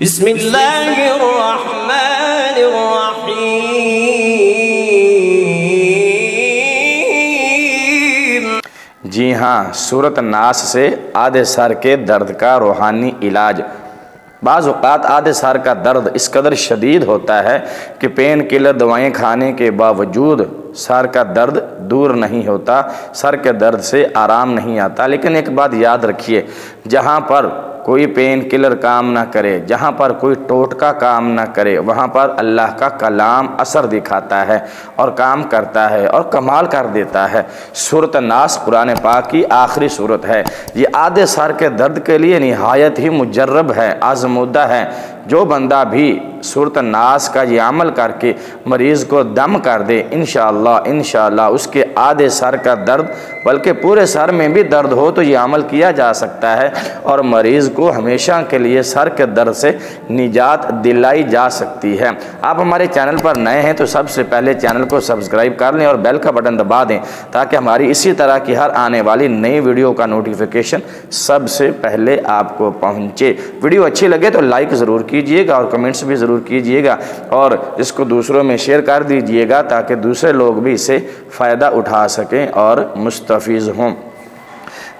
बिस्मिल्लाहिर्रहमानिर्रहीम। जी हाँ, सूरत नास से आधे सर के दर्द का रूहानी इलाज। बाज़ औक़ात आधे सर का दर्द इस कदर शदीद होता है कि पेन किलर दवाएं खाने के बावजूद सर का दर्द दूर नहीं होता, सर के दर्द से आराम नहीं आता। लेकिन एक बात याद रखिए, जहाँ पर कोई पेन किलर काम ना करे, जहाँ पर कोई टोटका काम ना करे, वहाँ पर अल्लाह का कलाम असर दिखाता है और काम करता है और कमाल कर देता है। सूरत नास कुरान पाक की आखिरी सूरत है। ये आधे सर के दर्द के लिए निहायत ही मुजर्रब है, आज़मूदा है। जो बंदा भी सूरत नास का ये अमल करके मरीज़ को दम कर दे, इंशाअल्लाह उसके आधे सर का दर्द, बल्कि पूरे सर में भी दर्द हो तो ये अमल किया जा सकता है और मरीज़ को हमेशा के लिए सर के दर्द से निजात दिलाई जा सकती है। आप हमारे चैनल पर नए हैं तो सबसे पहले चैनल को सब्सक्राइब कर लें और बेल का बटन दबा दें, ताकि हमारी इसी तरह की हर आने वाली नई वीडियो का नोटिफिकेशन सबसे पहले आपको पहुँचे। वीडियो अच्छी लगे तो लाइक ज़रूर कीजिएगा और कमेंट्स भी ज़रूर कीजिएगा और इसको दूसरों में शेयर कर दीजिएगा, ताकि दूसरे लोग भी इससे फ़ायदा उठा सकें और मुस्तफ़ीज़ हों।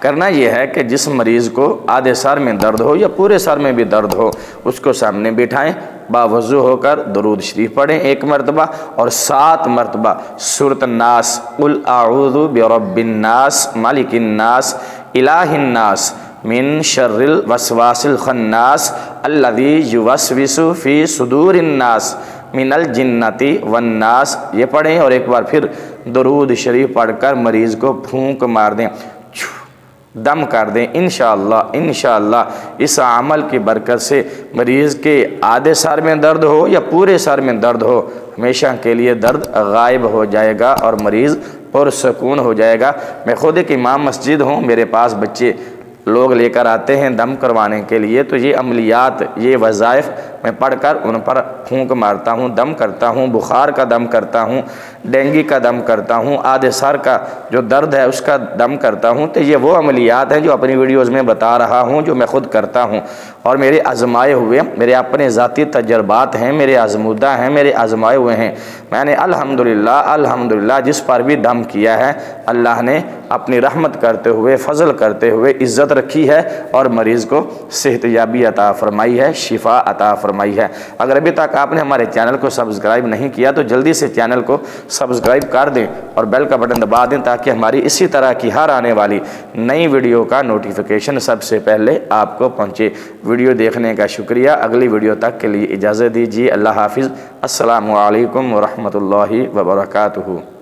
करना यह है कि जिस मरीज़ को आधे सर में दर्द हो या पूरे सर में भी दर्द हो, उसको सामने बिठाएं, बावज़ू होकर दुरूद शरीफ पढ़ें 1 मरतबा और 7 मरतबा सूरत नास, कुल आऊज़ु बिरब्बिन नास, मालिकिन नास, इलाहिन नास, मिन शर्रिल वसवासिल खन्नास, अल्लज़ी युवस्विसु फ़ी सुदूरिन नास, मिनल जिन्नति वन्नास, ये पढ़ें और एक बार फिर दुरूद शरीफ पढ़कर मरीज़ को फूंक मार दें, दम कर दें। इंशाअल्लाह इस अमल की बरकत से मरीज़ के आधे सर में दर्द हो या पूरे सर में दर्द हो, हमेशा के लिए दर्द गायब हो जाएगा और मरीज़ पुरसकून हो जाएगा। मैं खुद एक इमाम मस्जिद हूँ, मेरे पास बच्चे लोग लेकर आते हैं दम करवाने के लिए, तो ये अमलियात, ये वज़ाइफ मैं पढ़कर उन पर फूंक मारता हूँ, दम करता हूँ। बुखार का दम करता हूँ, डेंगू का दम करता हूँ, आधे सर का जो दर्द है उसका दम करता हूँ। तो ये वो अमलियात हैं जो अपनी वीडियोज़ में बता रहा हूँ, जो मैं ख़ुद करता हूँ और मेरे आजमाए हुए, मेरे अपने ज़ाती तजर्बात हैं, मेरे आजमूदा हैं, मेरे आजमाए हुए हैं। मैंने अल्हम्दुलिल्लाह जिस पर भी दम किया है, अल्लाह ने अपनी रहमत करते हुए, फ़ज़ल करते हुए इज़्ज़त रखी है और मरीज़ को सेहतयाबी अता फ़रमाई है, शिफा अता फ़रमाई है। अगर अभी तक आपने हमारे चैनल को सब्सक्राइब नहीं किया तो जल्दी से चैनल को सब्सक्राइब कर दें और बेल का बटन दबा दें, ताकि हमारी इसी तरह की हर आने वाली नई वीडियो का नोटिफिकेशन सबसे पहले आपको पहुँचे। वीडियो देखने का शुक्रिया। अगली वीडियो तक के लिए इजाज़त दीजिए। अल्लाह हाफ़िज़। अस्सलामु अलैकुम व रहमतुल्लाहि व बरकातुहू।